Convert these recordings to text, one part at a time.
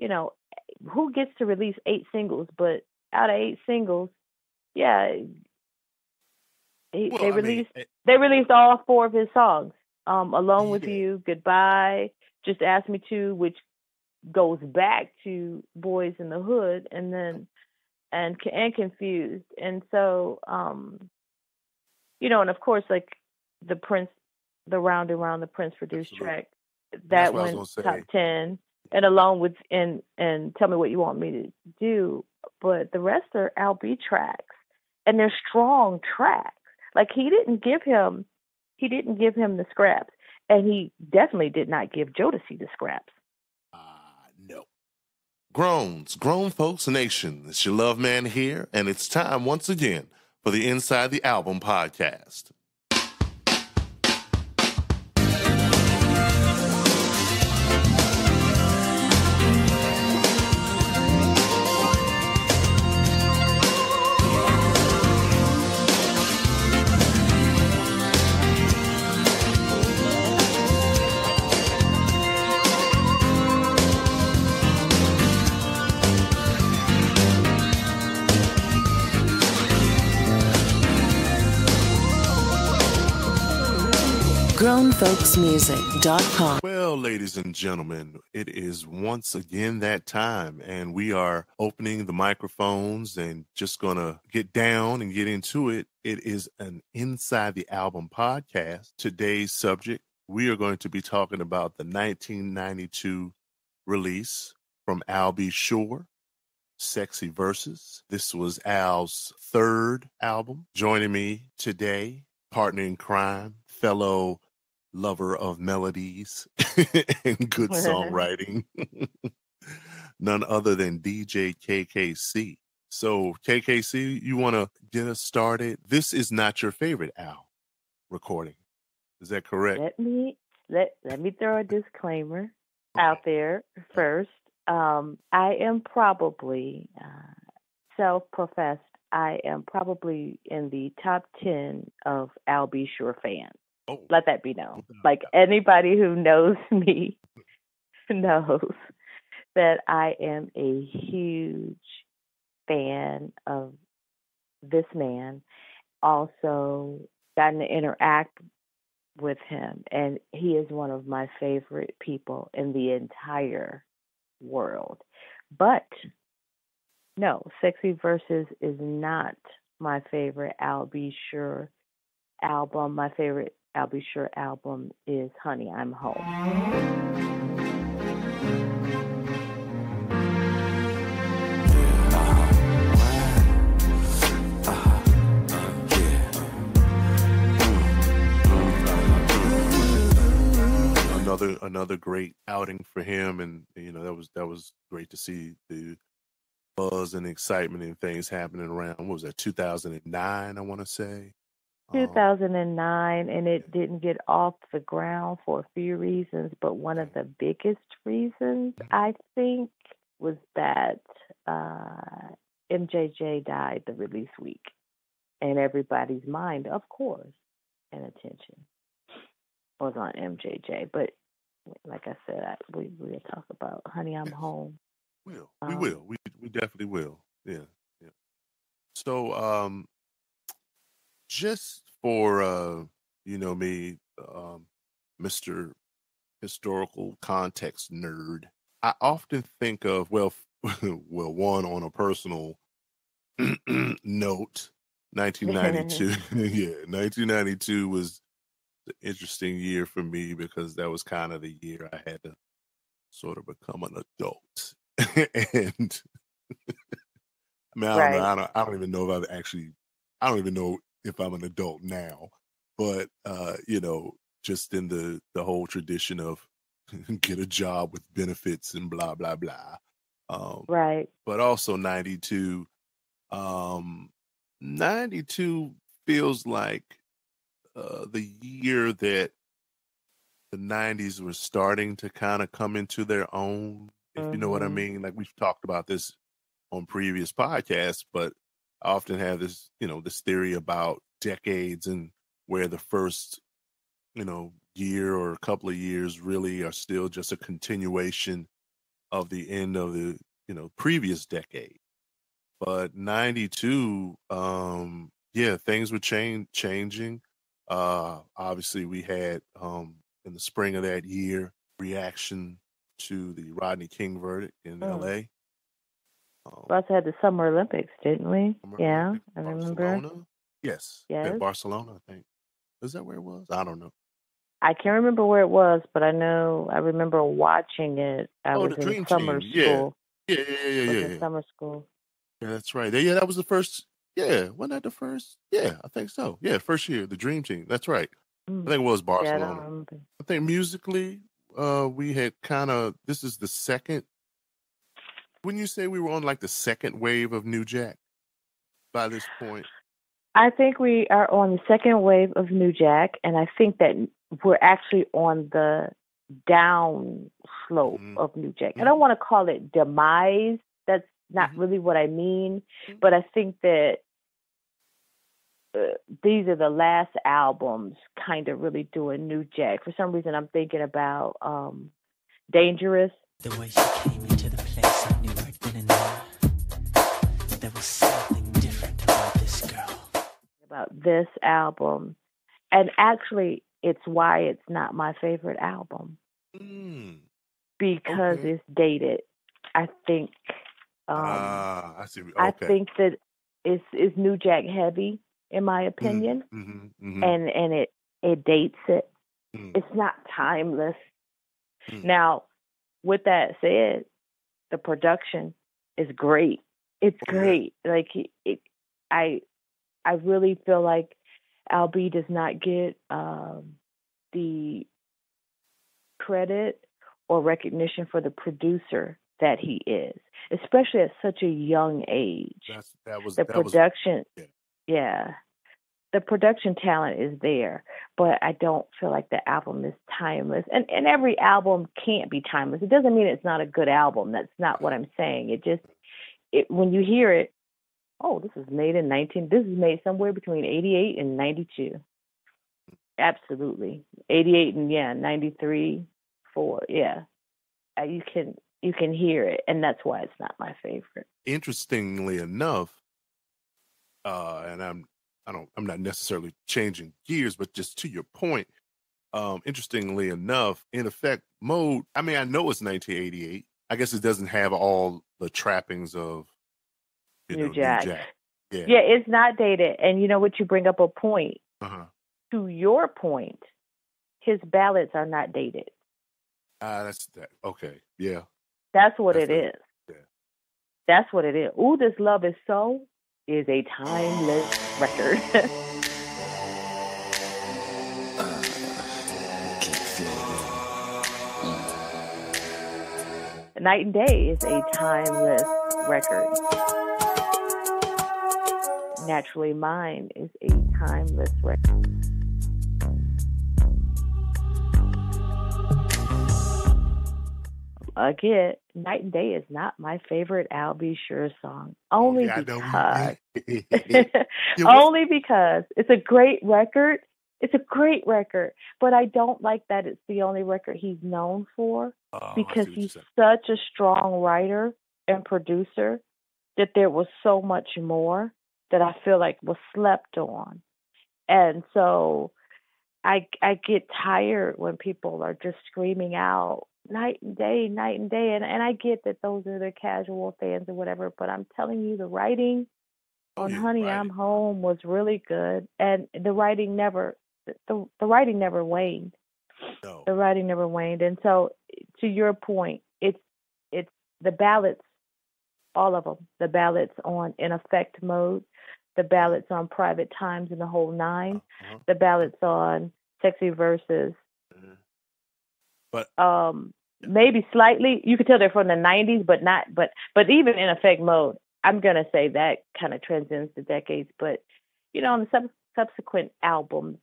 you know, who gets to release 8 singles? But out of 8 singles, yeah, Well, I mean, they released all 4 of his songs. Alone with yeah, You, Goodbye, Just Ask Me To, which goes back to Boys in the Hood, and then and Confused. And so and of course, like the Prince, the Round and Round, the Prince produced absolutely. track And that's that what I was went gonna say. top 10, and along with and Tell Me What You Want Me to Do. But the rest are Al B tracks, and they're strong tracks. Like he didn't give him the scraps, and he definitely did not give Jodeci the scraps. No. Grown Folks Nation. It's your love man here, and it's time once again for the Inside the Album podcast. GrownFolksMusic.com. Well, ladies and gentlemen, it is once again that time, and we are opening the microphones and just going to get down and get into it. It is an Inside the Album podcast. Today's subject, we are going to be talking about the 1992 release from Al B. Sure, Sexy Verses. This was Al's 3rd album. Joining me today, partner in crime, fellow lover of melodies and good songwriting, none other than DJKKC. So, KKC, you want to get us started? This is not your favorite Al recording. Is that correct? Let me throw a disclaimer out there first. I am probably self-professed. I am probably in the top 10 of Al B. Sure fans. Oh. Let that be known. Like anybody who knows me knows that I am a huge fan of this man. Also gotten to interact with him, and he is one of my favorite people in the entire world. But no, Sexy Verses is not my favorite Al B. Sure album. My favorite Al B. Sure album is Honey, I'm Home. Another great outing for him, and that was great to see the buzz and excitement and things happening around. What was that, 2009? I want to say 2009, and it didn't get off the ground for a few reasons, but one of the biggest reasons, I think, was that MJJ died the release week, and everybody's mind, of course, and attention was on MJJ. But like I said, we will talk about Honey, I'm Home. We definitely will. Yeah. So, just for me, Mr. Historical Context nerd, I often think of well, one on a personal note, 1992. Yeah, 1992 was an interesting year for me because that was kind of the year I had to sort of become an adult. And I mean, I don't even know if I don't even know if I'm an adult now, but just in the whole tradition of get a job with benefits and blah blah blah. Right. But also 92. 92 feels like the year that the 90s were starting to kind of come into their own, if you know what I mean. Like we've talked about this on previous podcasts, but I often have this, this theory about decades and where the first, year or a couple of years really are still just a continuation of the end of the previous decade. But 92, yeah, things were changing. Obviously, we had in the spring of that year reaction to the Rodney King verdict in L.A. We also had the Summer Olympics, didn't we? Yeah, Olympics, I remember. Barcelona. Yes. Yes. Yeah, Barcelona, I think. Is that where it was? I don't know. I can't remember where it was, but I remember watching it. I was the in Dream summer Team. school. Yeah. I was in summer school. Yeah, that's right. Yeah, that was the first. Yeah, wasn't that the first? Yeah, I think so. Yeah, first year, the Dream Team. That's right. I think it was Barcelona. Yeah, I think musically, we had this is the second. Wouldn't you say we were on like the second wave of New Jack by this point? I think we are on the second wave of New Jack, and I think that we're actually on the down slope of New Jack. I don't want to call it demise. That's not really what I mean, but I think that these are the last albums kind of really doing New Jack. For some reason, I'm thinking about Dangerous. The way she came into the place, I knew I'd been in there. There was something different about this girl. About this album. And actually, it's why it's not my favorite album. Because it's dated. I think I see. Okay. I think that it's New Jack heavy, in my opinion. And it dates it. It's not timeless. Now, with that said, the production is great. It's great. Like I really feel like Al B does not get the credit or recognition for the producer that he is, especially at such a young age. The production talent is there, but I don't feel like the album is timeless. And every album can't be timeless. It doesn't mean it's not a good album. That's not what I'm saying. When you hear it, this is made somewhere between 88 and 92. Absolutely. 88 and 93, 4. Yeah. You can hear it, and that's why it's not my favorite. Interestingly enough, and I'm not necessarily changing gears, but just to your point, interestingly enough, In Effect Mode, I mean, I know it's 1988. I guess it doesn't have all the trappings of New Jack. Yeah, it's not dated. And you know what? You bring up a point. To your point, his ballads are not dated. That's that. Okay, yeah. That's what it is. Yeah. That's what it is. Ooh, This Love Is So is a timeless record. Night and Day is a timeless record. Naturally Mine is a timeless record. Again, Night and Day is not my favorite Al B. Sure song. Only because it's a great record. It's a great record, but I don't like that it's the only record he's known for because he's such a strong writer and producer that there was so much more that I feel like was slept on. And so I get tired when people are just screaming out night and day. And I get that those are the casual fans or whatever, but I'm telling you, the writing on Honey, I'm Home was really good. And the writing never waned. No. The writing never waned. And so to your point, it's the ballads, all of them, the ballads on In Effect Mode, the ballads on Private Times and the Whole Nine, the ballads on Sexy Verses. But maybe slightly, you could tell they're from the 90s, but even In Effect Mode, I'm gonna say that kind of transcends the decades. But on the subsequent albums,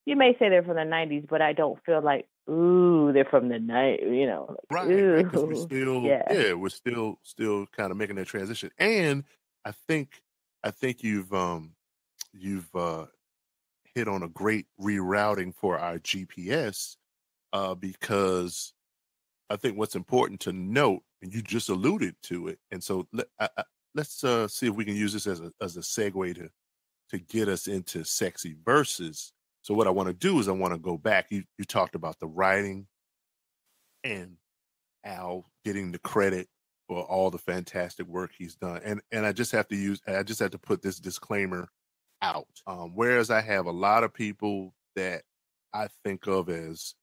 you may say they're from the 90s, but I don't feel like they're from the 90s. Right? Because we're still kind of making that transition. And I think you've hit on a great rerouting for our GPS because I think what's important to note, and you just alluded to it, and so let's see if we can use this as a segue to get us into Sexy Verses. So what I want to do is I want to go back. You talked about the writing and Al getting the credit for all the fantastic work he's done, and I just have to put this disclaimer out. Whereas I have a lot of people that I think of as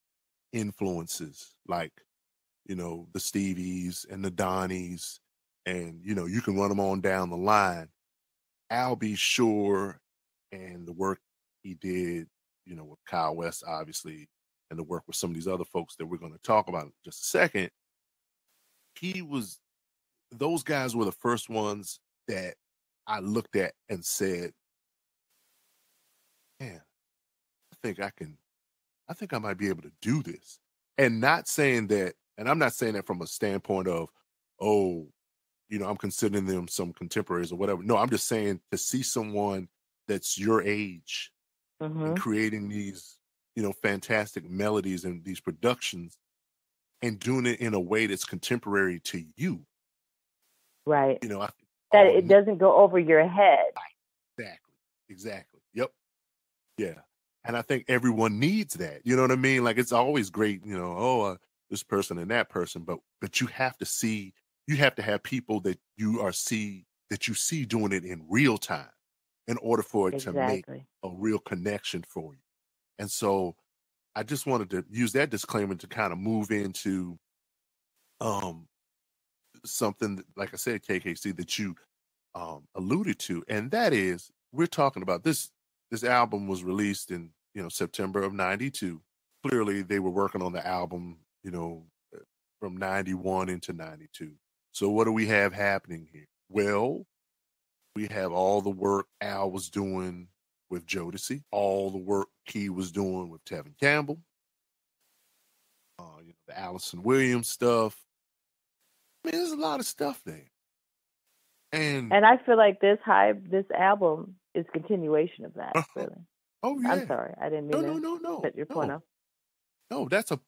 influences, like, you know, the Stevies and the Donnies, and, you know, you can run them on down the line. Al B. Sure and the work he did, you know, with Kyle West, obviously, and the work with some of these other folks that we're going to talk about in just a second, those guys were the first ones that I looked at and said, man, I think I might be able to do this. And not saying that, and I'm not saying that from a standpoint of, oh, you know, I'm considering them some contemporaries or whatever. No, I'm just saying to see someone that's your age and creating these, you know, fantastic melodies and these productions and doing it in a way that's contemporary to you. Right. You know, that it doesn't go over your head. Exactly. Yep. Yeah. And I think everyone needs that. You know what I mean? Like, it's always great, you know, this person and that person, but you have to have people that you see doing it in real time in order for it to make a real connection for you. And so I just wanted to use that disclaimer to kind of move into something that, like I said, KKC, that you alluded to, and that is, we're talking about this album was released in, you know, September of 92. Clearly they were working on the album, you know, from 91 into 92. So what do we have happening here? Well, we have all the work Al was doing with Jodeci, all the work he was doing with Tevin Campbell, you know, the Allison Williams stuff. I mean, there's a lot of stuff there. And I feel like this album is continuation of that, really. Oh yeah. I'm sorry, I didn't mean to set your point off. No, that's a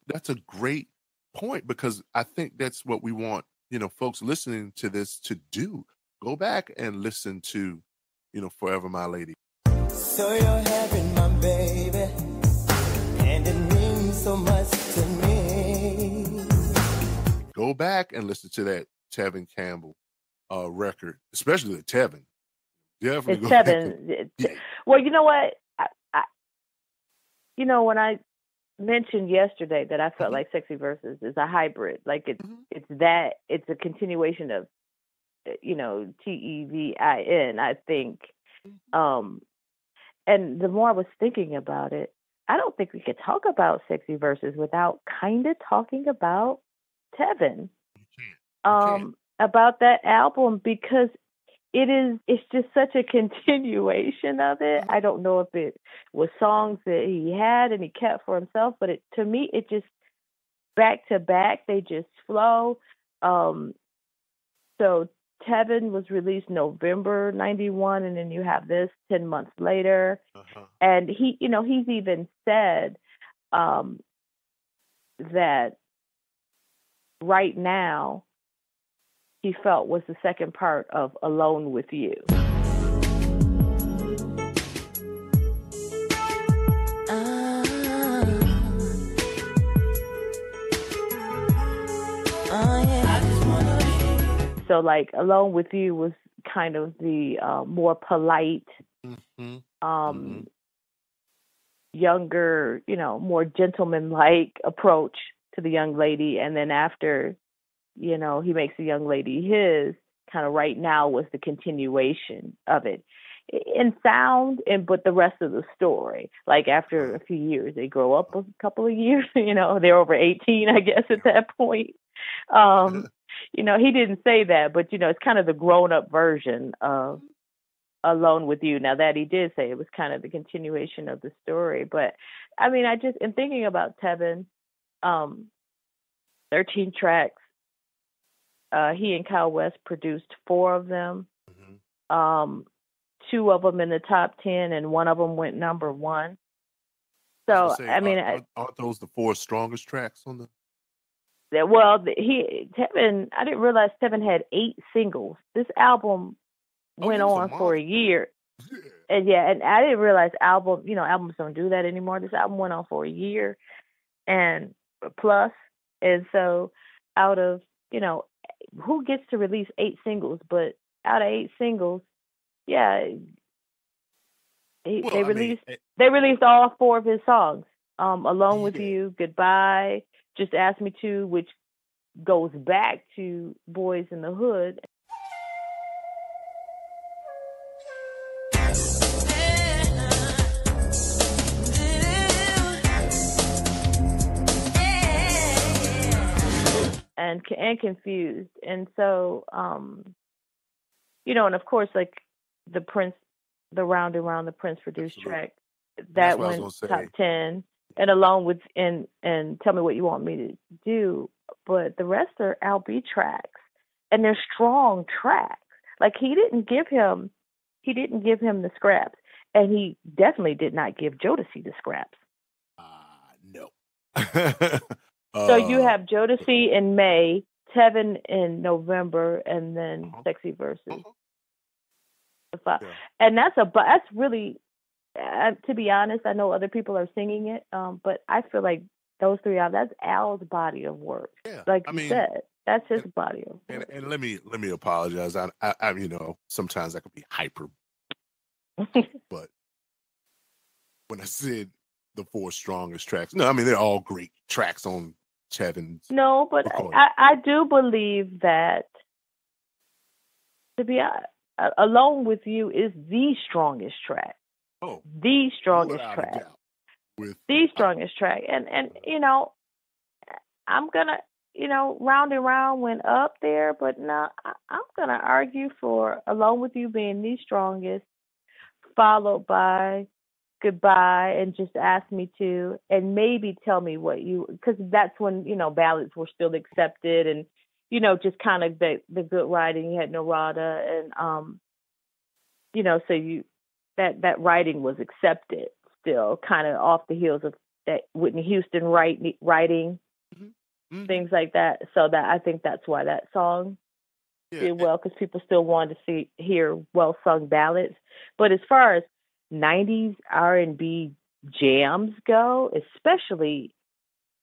great point, because I think that's what we want, you know, folks listening to this to do. Go back and listen to, you know, Forever My Lady. So you're having my baby, and it means so much to me. Go back and listen to that Tevin Campbell record, especially the Tevin. Definitely. It's Tevin. Yeah. Well, you know what? You know, when I mentioned yesterday that I felt like Sexy Verses is a hybrid, like it's a continuation of, you know, Tevin, I think. And the more I was thinking about it, I don't think we could talk about Sexy Verses without kind of talking about Tevin, about that album, because it's just such a continuation of it. I don't know if it was songs that he had and he kept for himself, but to me, it just back to back, they just flow. So Tevin was released November 91, and then you have this 10 months later. And he, you know, he's even said that Right Now he felt was the second part of Alone with You. So like Alone with You was kind of the more polite, younger, you know, more gentleman-like approach to the young lady. And then after, you know, he makes the young lady his, kind of Right Now was the continuation of it in sound, but the rest of the story, like after a few years, they grow up a couple of years, you know, they're over 18, I guess, at that point. You know, he didn't say that, but, you know, it's kind of the grown-up version of Alone with You. Now, that he did say it was kind of the continuation of the story. But, I mean, in thinking about Tevin, 13 tracks, he and Kyle West produced 4 of them, 2 of them in the top 10, and 1 of them went number 1. So, I mean... Aren't those the 4 strongest tracks on the... Well, Tevin. I didn't realize Tevin had 8 singles. This album Oh, went he was a on for a monster. year, Yeah. and I didn't realize albums don't do that anymore. This album went on for a year and plus, and so out of who gets to release 8 singles? But out of 8 singles, yeah, Well, they I mean, released all 4 of his songs. Alone with yeah. You, Goodbye, Just Ask Me To, which goes back to Boys in the Hood. And Confused, and so and of course, like the Prince, the Round and Round, the Prince produced Absolutely. track And that's that what I was went gonna top say. 10, and along with and Tell Me What You Want Me to Do, but the rest are LB tracks, and they're strong tracks. Like he didn't give him the scraps, and he definitely did not give Jodeci the scraps. No. So you have Jodeci in May, Tevin in November, and then Sexy Verses. Yeah. And that's really, to be honest, I know other people are singing it, but I feel like those 3 albums, that's Al's body of work. Yeah. Like you said, that's his body of work. And let me apologize. I sometimes I could be hyper, but when I said the 4 strongest tracks, no, I mean they're all great tracks on Tevin's. No, but I do believe that, to be honest, Alone with You is the strongest track. Oh, the strongest track. The strongest track. And I'm gonna, Round and Round went up there, but no, I'm gonna argue for Alone with You being the strongest, followed by Goodbye and Just Ask Me To, and maybe Tell Me What You, because that's when ballads were still accepted, and just kind of the good writing. You had Narada, and so that writing was accepted still, kind of off the heels of that Whitney Houston writing things like that. So that I think that's why that song did well, because people still wanted to hear well sung ballads. But as far as 90s R&B jams go, especially,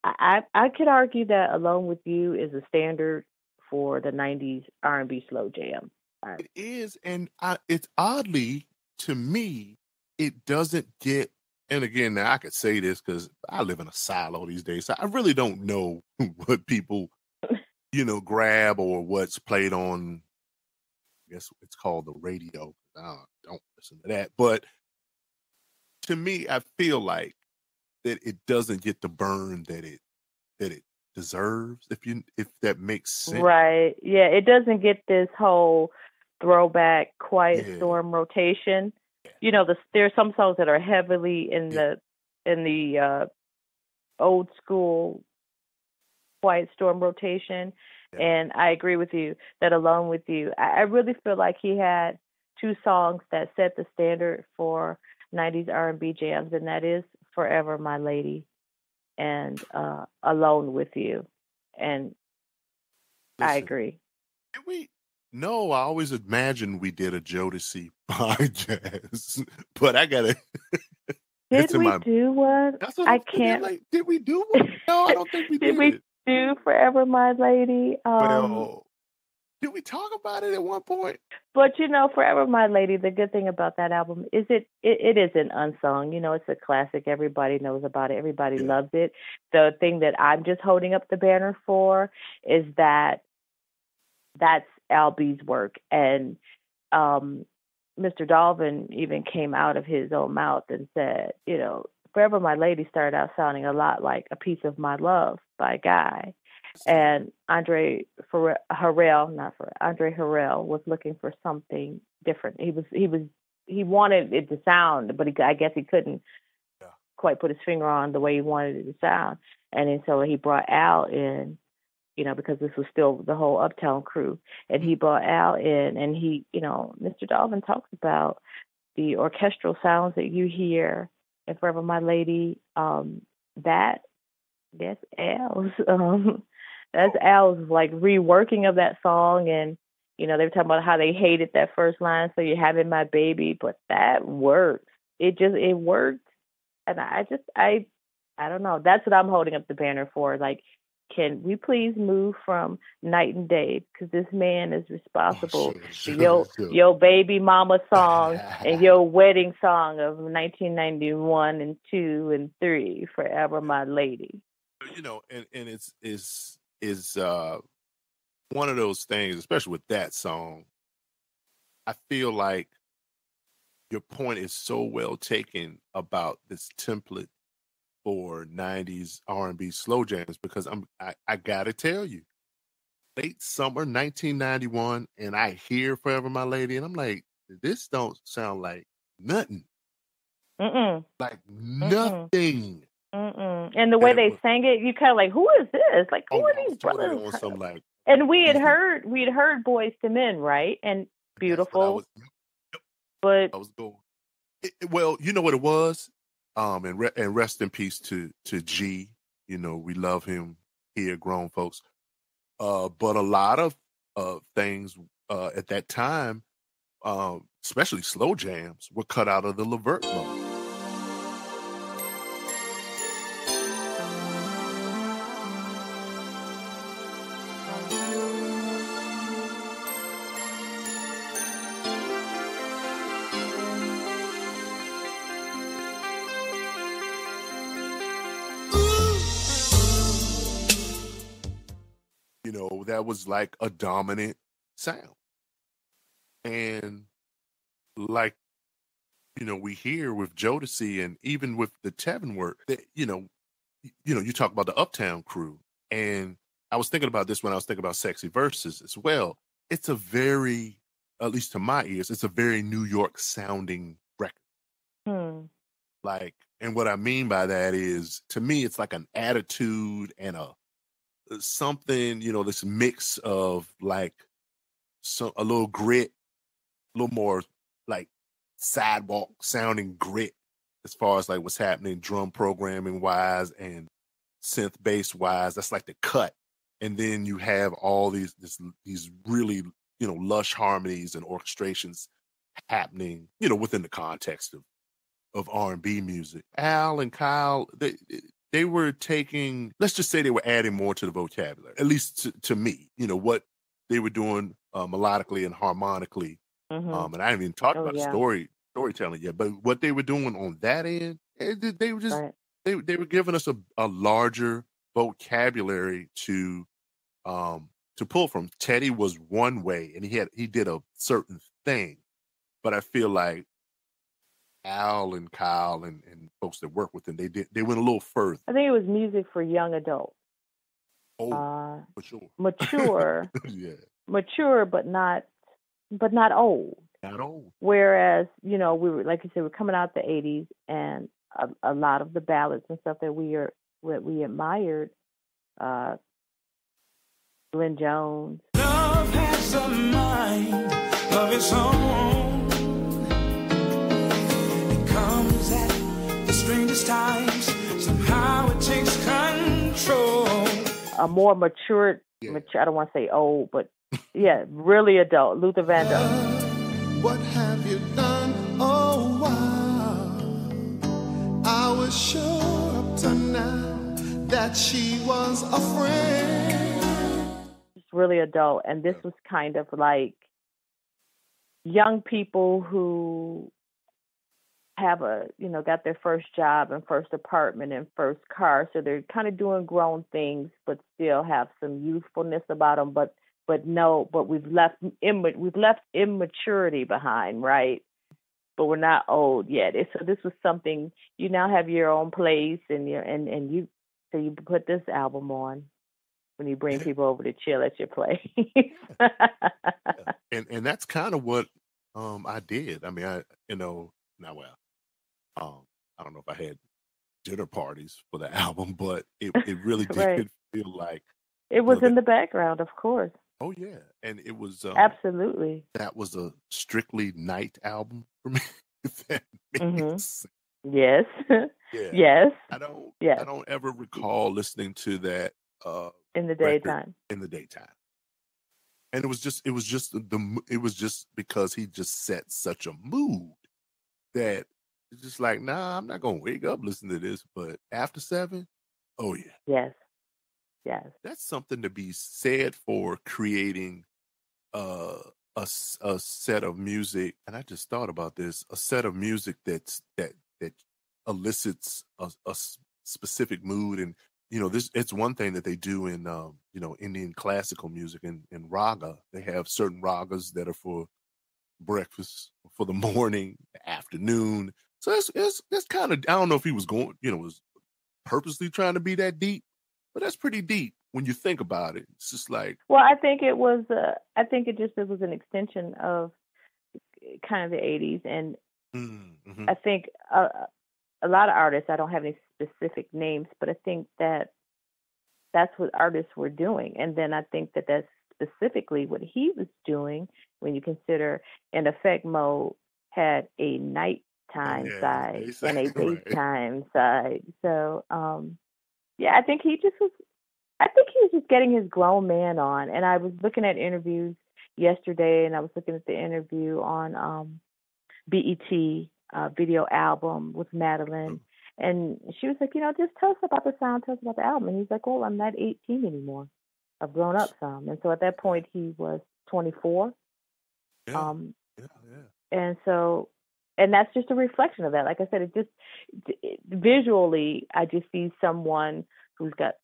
I could argue that Alone with You is a standard for the 90s R&B slow jam. It is, and it's oddly, to me, it doesn't get, and again, now I could say this because I live in a silo these days, so I really don't know what people, grab or what's played on, I guess it's called the radio. I don't listen to that, but to me, I feel like that it doesn't get the burn that it deserves, if that makes sense. Right. Yeah, it doesn't get this whole throwback Quiet Storm rotation. There are some songs that are heavily in the old school Quiet Storm rotation, and I agree with you that Alone with You, I really feel like he had 2 songs that set the standard for 90s R&B jams, and that is Forever My Lady and Alone with You. And listen, I agree. Did we? No, I always imagined we did a Jodeci podcast, but I gotta. Did we do one? I can't. Did we do one? No, I don't think we did. Did we do Forever My Lady? Well, did we talk about it at one point? But Forever My Lady, the good thing about that album is it isn't unsung. It's a classic. Everybody knows about it. Everybody loves it. The thing that I'm just holding up the banner for is that that's LB's work. And Mr. Dalvin even came out of his own mouth and said, Forever My Lady started out sounding a lot like A Piece of My Love by Guy. And Andre Harrell was looking for something different. He wanted it to sound, but I guess he couldn't quite put his finger on the way he wanted it to sound. And then so he brought Al in, because this was still the whole Uptown crew, and he brought Al in, and he, Mr. Dalvin talks about the orchestral sounds that you hear in Forever My Lady. That's Al's. That's Al's like reworking of that song, and they were talking about how they hated that first line. So you're having my baby, but that works. It worked, and I don't know. That's what I'm holding up the banner for. Like, can we please move from night and day? Because this man is responsible for your baby mama song and your wedding song of 1991 and 2 and 3, Forever My Lady. And it's one of those things, especially with that song. I feel like your point is so well taken about this template for 90s R&B slow jams, because I gotta tell you, late summer 1991, and I hear Forever My Lady, and I'm like, this don't sound like nothing. Like nothing. And the way they sang it, you kind of like, who is this? Like, who are these brothers? And we had heard Boyz II Men, right? And Beautiful. But I was going. Well, you know what it was? And rest in peace to G. We love him here, grown folks. But a lot of things at that time, especially slow jams, were cut out of the Levert mode. That was like a dominant sound. And like, we hear with Jodeci and even with the Tevin work, that, you talk about the Uptown Crew. And I was thinking about this when I was thinking about Sexy Verses as well. It's a very, at least to my ears, it's a very New York sounding record. Like, and what I mean by that is, to me, it's like an attitude and something, this mix of like a little grit, a little more like sidewalk sounding grit as far as like what's happening drum programming wise and synth bass wise. That's like the cut. And then you have all these really, lush harmonies and orchestrations happening, within the context of R&B music. Al and Kyle, they were taking, let's just say they were adding more to the vocabulary, at least to me, what they were doing melodically and harmonically. And I haven't even talked about storytelling yet, but what they were doing on that end, they were just, they were giving us a larger vocabulary to pull from. Teddy was one way and he did a certain thing, but I feel like Al and Kyle and folks that work with them, they went a little further. I think it was music for young adults. Mature. Yeah. Mature, but not old. Not old. Whereas, we were, like you said, we're coming out the 80s, and a lot of the ballads and stuff that we admired, Glenn Jones. Love has a mind of its own. Strangest times, somehow it takes control. A more mature, I don't want to say old, but really adult, Luther Vandross. What have you done? Oh, wow. I was sure up to now that she was a friend. It's really adult, and this was kind of like young people who have got their first job and first apartment and first car, so they're kind of doing grown things, but still have some youthfulness about them. But we've left immaturity behind, right? But we're not old yet. So this was something. You now have your own place, and you put this album on when you bring people over to chill at your place. and that's kind of what I did. I mean, I don't know if I had dinner parties for the album, but it really did feel like it was in the background, of course. Oh yeah, and it was absolutely. That was a strictly night album for me. If that makes sense. Yes. Yeah. Yes. I don't ever recall listening to that In the daytime. In the daytime. And it was just because he just set such a mood that it's just like, nah, I'm not gonna wake up listening to this. But after 7, oh yeah. Yes. That's something to be said for creating a set of music. And I just thought about this, a set of music that elicits a specific mood. And it's one thing that they do in Indian classical music and raga. They have certain ragas that are for breakfast, for the morning, the afternoon. So it's kind of, I don't know if he was was purposely trying to be that deep, but that's pretty deep when you think about it. It's just like, well, I think it was an extension of kind of the 80s, and mm-hmm. I think a lot of artists, I don't have any specific names, but I think that that's what artists were doing. And then I think that that's specifically what he was doing when you consider In Effect Mode had a nighttime side and a daytime side. So, I think he was just getting his grown man on. And I was looking at interviews yesterday, and I was looking at the interview on BET video album with Madeline. And she was like, just tell us about the sound, tell us about the album. And he's like, well, I'm not 18 anymore. I've grown up some. And so at that point, he was 24. Yeah. And so, and that's just a reflection of that. Like I said, visually, I just see someone who's got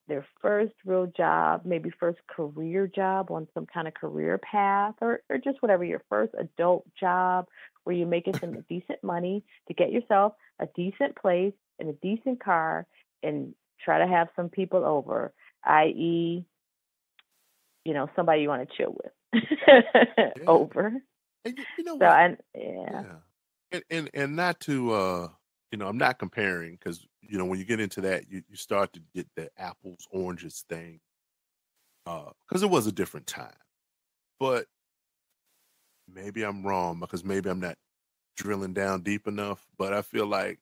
their first real job, maybe first career job on some kind of career path, or just whatever, your first adult job where you're making some decent money to get yourself a decent place and a decent car and try to have some people over, i.e., somebody you want to chill with over. And so and not to I'm not comparing, because when you get into that, you start to get the apples oranges thing, because it was a different time. But maybe I'm wrong, because maybe I'm not drilling down deep enough. But I feel like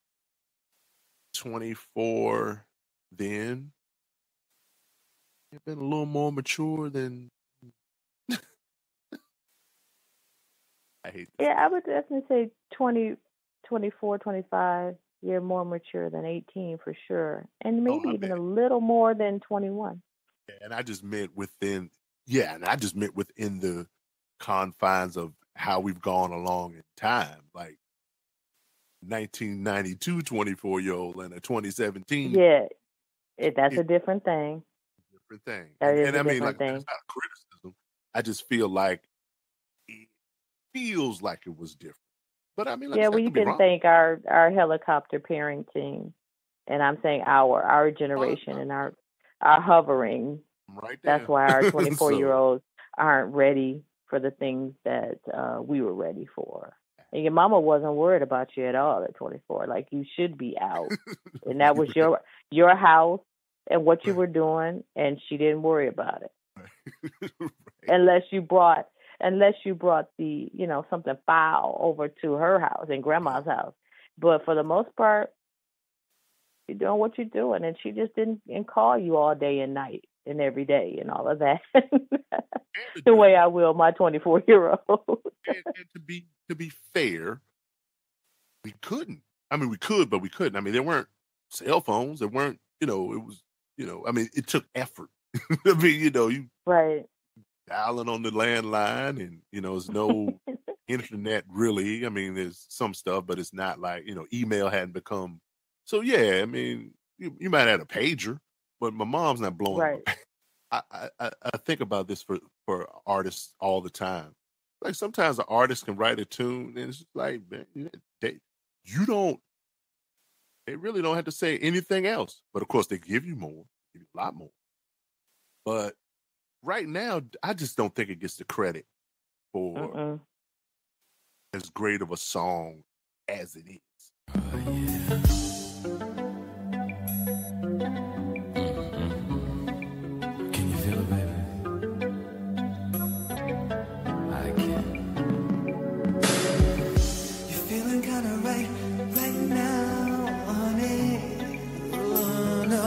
24 then have been a little more mature than. I hate this. Yeah, I would definitely say 20, 24, 25, you're more mature than 18 for sure. And maybe even a little more than 21. Yeah, and I just meant within the confines of how we've gone along in time. Like 1992 24-year-old and a 2017. Yeah, that's a different thing. Different thing. And I mean, like, that's not a criticism. I just feel like it feels like it was different. But I mean, well, you can thank our helicopter parenting, and I'm saying our generation and our hovering. Right there. That's why our 24-year-olds aren't ready for the things that we were ready for. And your mama wasn't worried about you at all at 24. Like, you should be out, and that was your house and what you were doing, and she didn't worry about it. Right. Unless you brought the, something foul over to her house and grandma's house. But for the most part, you're doing what you're doing. And she just didn't call you all day and night and every day and all of that. The way I will my 24-year-old. and to be fair, we couldn't. I mean, we could, but we couldn't. I mean, there weren't cell phones. There weren't, it was, I mean, it took effort. I mean, you right. dialing on the landline, and there's no internet really. I mean, there's some stuff, but it's not like email hadn't become. So yeah, I mean, you might have a pager, but my mom's not blowing. Right. I think about this for artists all the time. Like, sometimes an artist can write a tune, and it's like, man, they really don't have to say anything else. But of course, they give you more, give you a lot more. But right now, I just don't think it gets the credit for as great of a song as it is. Oh, yeah. Can you feel it, baby? I can. You're feeling kind of right now, honey. Oh, no.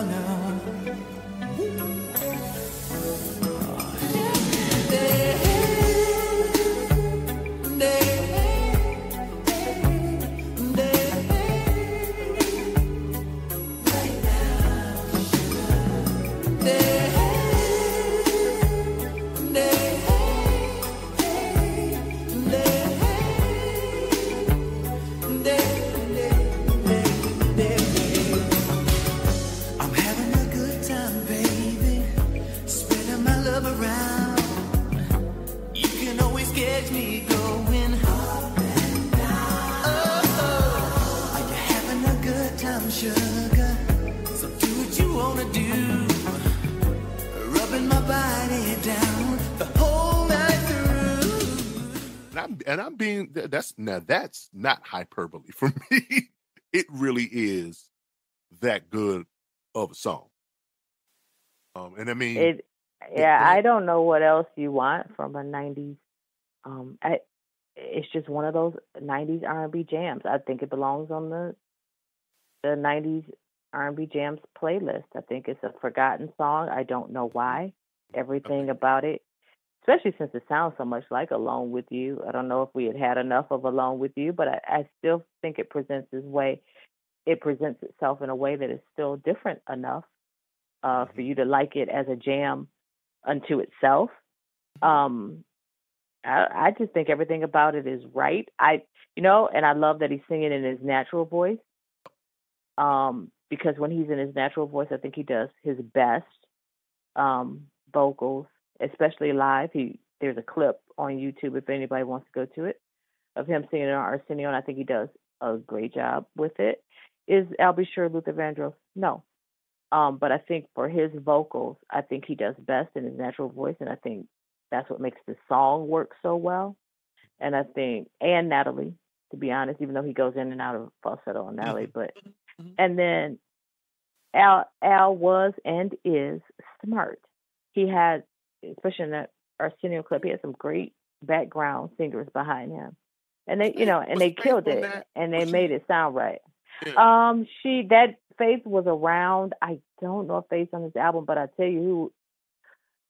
gets me going. Oh, are you having a good time, sugar? So do what you wanna do. Rubbing my body down the whole night through. And I'm being that's not hyperbole for me. It really is that good of a song. And I mean, I don't know what else you want from a '90s. It's just one of those '90s R&B jams. I think it belongs on the '90s R&B jams playlist. I think it's a forgotten song. I don't know why. Everything about it, especially since it sounds so much like Alone With You. I don't know if we had enough of Alone With You, but I still think it presents itself in a way that is still different enough for you to like it as a jam unto itself. I just think everything about it is right. And I love that he's singing in his natural voice. Because when he's in his natural voice, I think he does his best vocals, especially live. There's a clip on YouTube if anybody wants to go to it of him singing on Arsenio, and I think he does a great job with it. Is I'll Be Sure Luther Vandross? No. But I think for his vocals, I think he does best in his natural voice, and I think that's what makes the song work so well. And I think, and Natalie, to be honest, even though he goes in and out of falsetto on Natalie, but and then Al was and is smart. He had, especially in that Arsenio clip, he had some great background singers behind him, and they killed it, and they made it sound right. Yeah. That Faith was around. I don't know if Faith's on this album, but I tell you who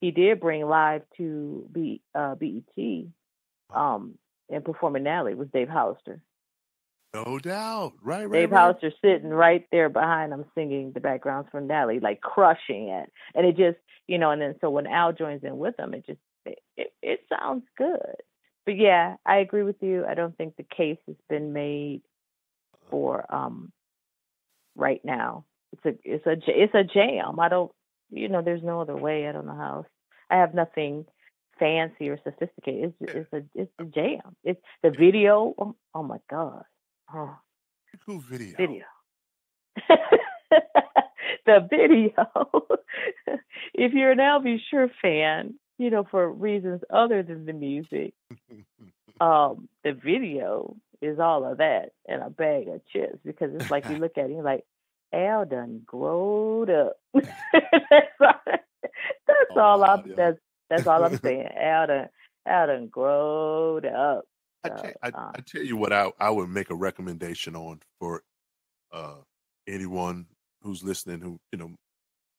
he did bring live to BET and performing Natalie was Dave Hollister. No doubt. Right. Dave Hollister sitting right there behind him singing the backgrounds for Natalie, like crushing it. And it just, and then so when Al joins in with them, it sounds good. But yeah, I agree with you. I don't think the case has been made for right now. It's a jam. I don't, there's no other way. I don't know how else. I have nothing fancy or sophisticated. It's a jam. It's the video. Oh my God. Oh. Cool video. The video. If you're an Al B. Sure fan, for reasons other than the music, the video is all of that and a bag of chips, because it's like you look at it, you're like, Al done growed up. That's all I'm saying. Al done growed up. I tell you what I would make a recommendation on for anyone who's listening who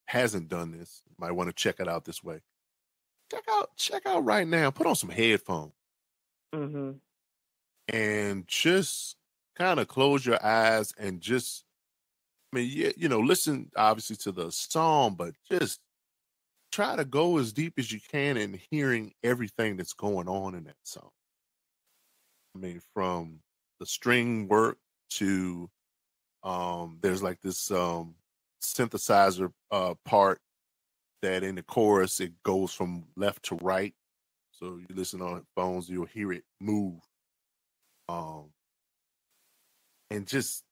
hasn't done this, might want to check it out this way. Check out right now. Put on some headphones, and just kind of close your eyes and just, listen obviously to the song, but just try to go as deep as you can in hearing everything that's going on in that song. From the string work to there's like this synthesizer part that in the chorus it goes from left to right. So you listen on phones, you'll hear it move. And just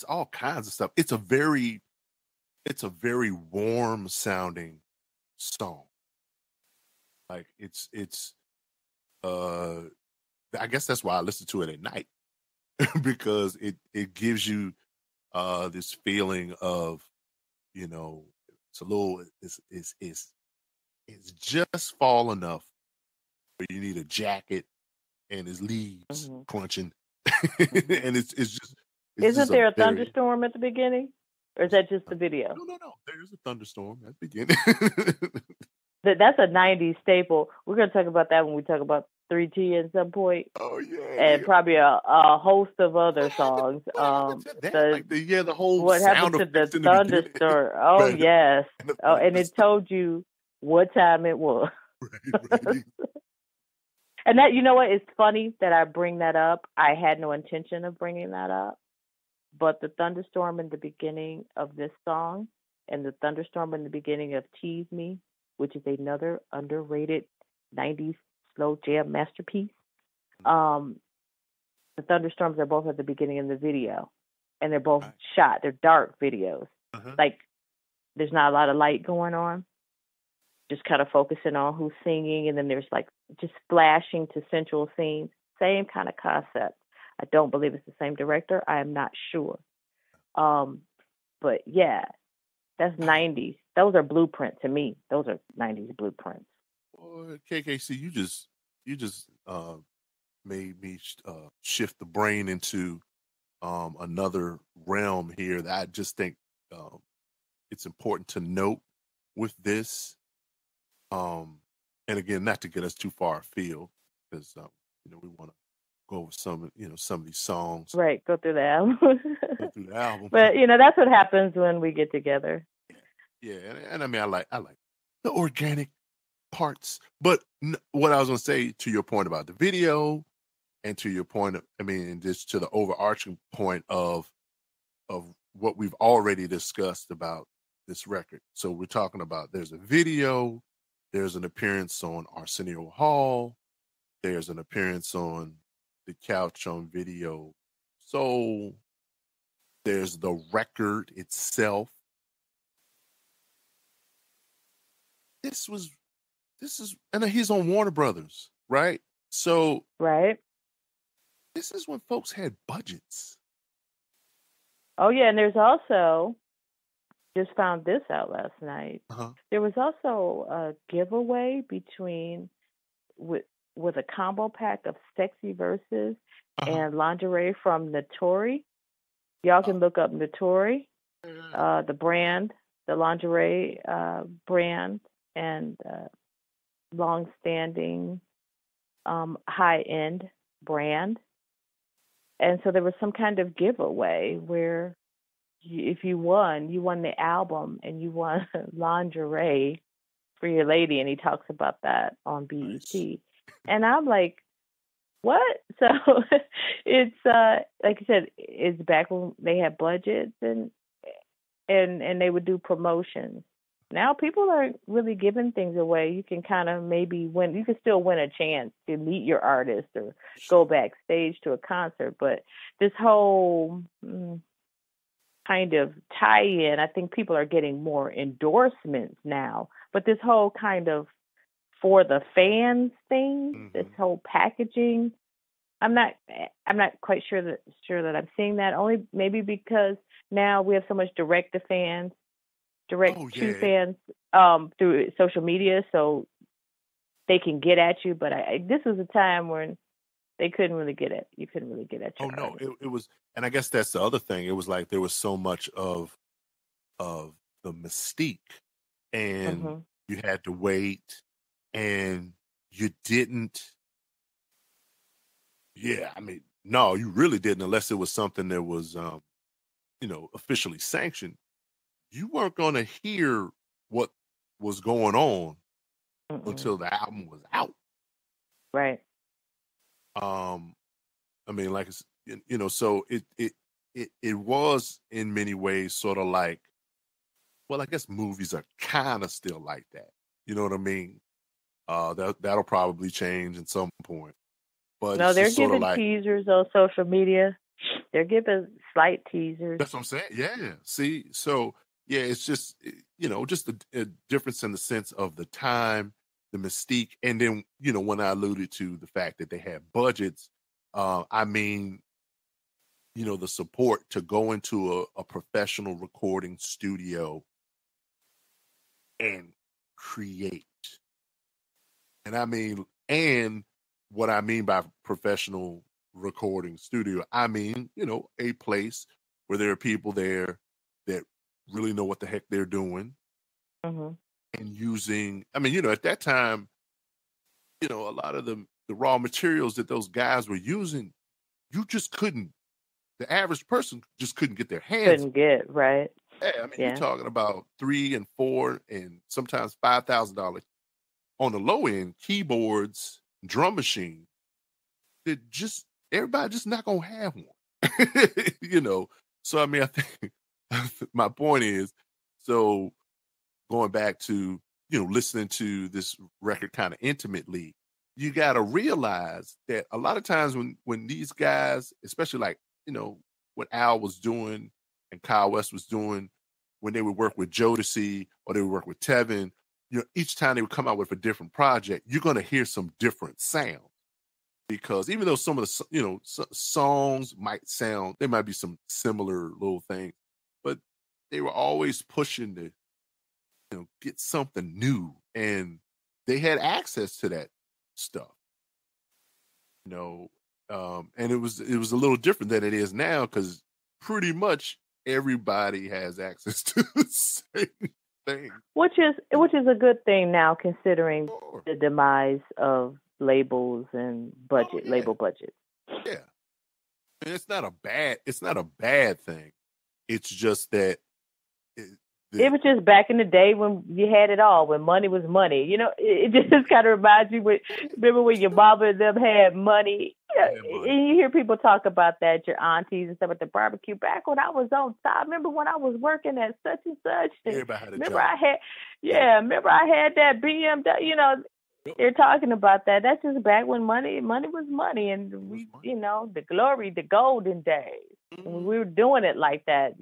all kinds of stuff. It's a very warm sounding song. Like it's I guess that's why I listen to it at night, because it gives you this feeling of, it's a little, it's just fall enough where you need a jacket and his leaves crunching, and it's just. Isn't there a thunderstorm at the beginning, or is that just the video? No. There's a thunderstorm at the beginning. That's a '90s staple. We're gonna talk about that when we talk about 3T at some point. Oh yeah, and probably a host of other songs. The whole what happened to the thunderstorm? Oh yes. Oh, and it told you what time it was. Right. And that, what? It's funny that I bring that up. I had no intention of bringing that up, but the thunderstorm in the beginning of this song and the thunderstorm in the beginning of Tease Me, which is another underrated 90s slow jam masterpiece. The thunderstorms are both at the beginning of the video, and they're both shot. They're dark videos. Like there's not a lot of light going on. Just kind of focusing on who's singing, and then there's like just flashing to central scenes. Same kind of concept. I don't believe it's the same director. I am not sure. But yeah, that's 90s. Those are blueprints to me. Those are 90s blueprints. Well, KKC, you just made me shift the brain into another realm here that I just think it's important to note with this. And again, not to get us too far afield, because we want to go over some of these songs. Right, go through the album. Go through the album. But that's what happens when we get together. Yeah, and I mean, I like the organic parts. But what I was going to say, to your point about the video, and to your point, just to the overarching point of what we've already discussed about this record. So we're talking about there's a video, there's an appearance on Arsenio Hall, there's an appearance on the Couch on Video Soul, there's the record itself. This is, and he's on Warner Brothers, right? So, right. This is when folks had budgets. Oh yeah, and there's also, just found this out last night. There was also a giveaway with a combo pack of Sexy Verses and lingerie from Notori. Y'all can look up Notori, the brand, the lingerie brand, and long-standing high-end brand. And so there was some kind of giveaway where if you won the album and you won lingerie for your lady, and he talks about that on BET. Nice. And I'm like, what? So it's like I said, it's back when they had budgets and they would do promotions. Now people aren't really giving things away. You can kind of maybe win. You can still win a chance to meet your artist or go backstage to a concert. But this whole kind of tie-in, I think people are getting more endorsements now. But this whole kind of for the fans thing, this whole packaging, I'm not quite sure that I'm seeing that. Only maybe because now we have so much direct to fans. To fans through social media, so they can get at you. But this was a time when they couldn't really get at you. Couldn't really get at you. Oh no, it was, and I guess that's the other thing. It was like there was so much of the mystique, and you had to wait, and you didn't. Yeah, I mean, no, you really didn't, unless it was something that was, officially sanctioned. You weren't going to hear what was going on until the album was out. Right. I mean, like, so it was in many ways sort of like, well, I guess movies are kind of still like that. You know what I mean? That'll probably change at some point. But no, they're giving teasers on social media. They're giving slight teasers. That's what I'm saying. Yeah. See, so. Yeah, it's just, just a difference in the sense of the time, the mystique. And then, when I alluded to the fact that they had budgets, I mean, the support to go into a professional recording studio and create. And I mean, and what I mean by professional recording studio, I mean, a place where there are people there that really know what the heck they're doing, and using, at that time, a lot of the raw materials that those guys were using, you just couldn't, the average person just couldn't get their hands. Couldn't get, right. Yeah, you're talking about $3,000 and $4,000 and sometimes $5,000 on the low end keyboards, drum machine that just, everybody just not gonna have one. So I think my point is, so going back to, listening to this record kind of intimately, you got to realize that a lot of times when these guys, especially like, what Al was doing and Kyle West was doing, when they would work with Jodeci or they would work with Tevin, each time they would come out with a different project, you're going to hear some different sound. Because even though some of the, songs there might be some similar little things, but they were always pushing to, get something new. And they had access to that stuff, and it was a little different than it is now, because pretty much everybody has access to the same thing, which is a good thing now, considering the demise of labels and label budgets. Yeah, and it's not a bad thing. It's just that it was just back in the day when you had it all, when money was money. It just kind of reminds you, remember when your mama and them had money? And you hear people talk about that, your aunties and stuff at the barbecue. Back when I was on top, remember when I was working at such and such? Remember I had that BMW, they're talking about that. That's just back when money was money, and we, the glory, the golden days. And we were doing it like that,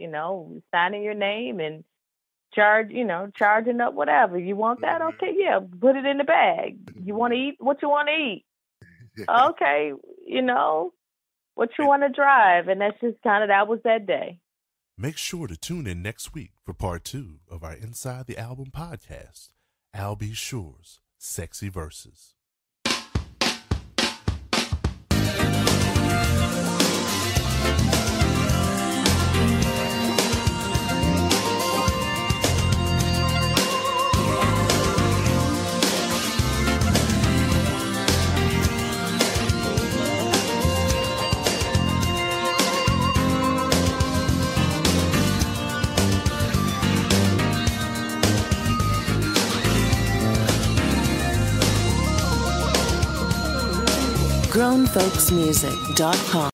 signing your name and charging up whatever. You want that? Okay, yeah, put it in the bag. You want to eat what you want to eat? Okay, what you want to drive. And that's just that was that day. Make sure to tune in next week for part 2 of our Inside the Album podcast, Al B. Sure's Sexy Verses. GrownFolksMusic.com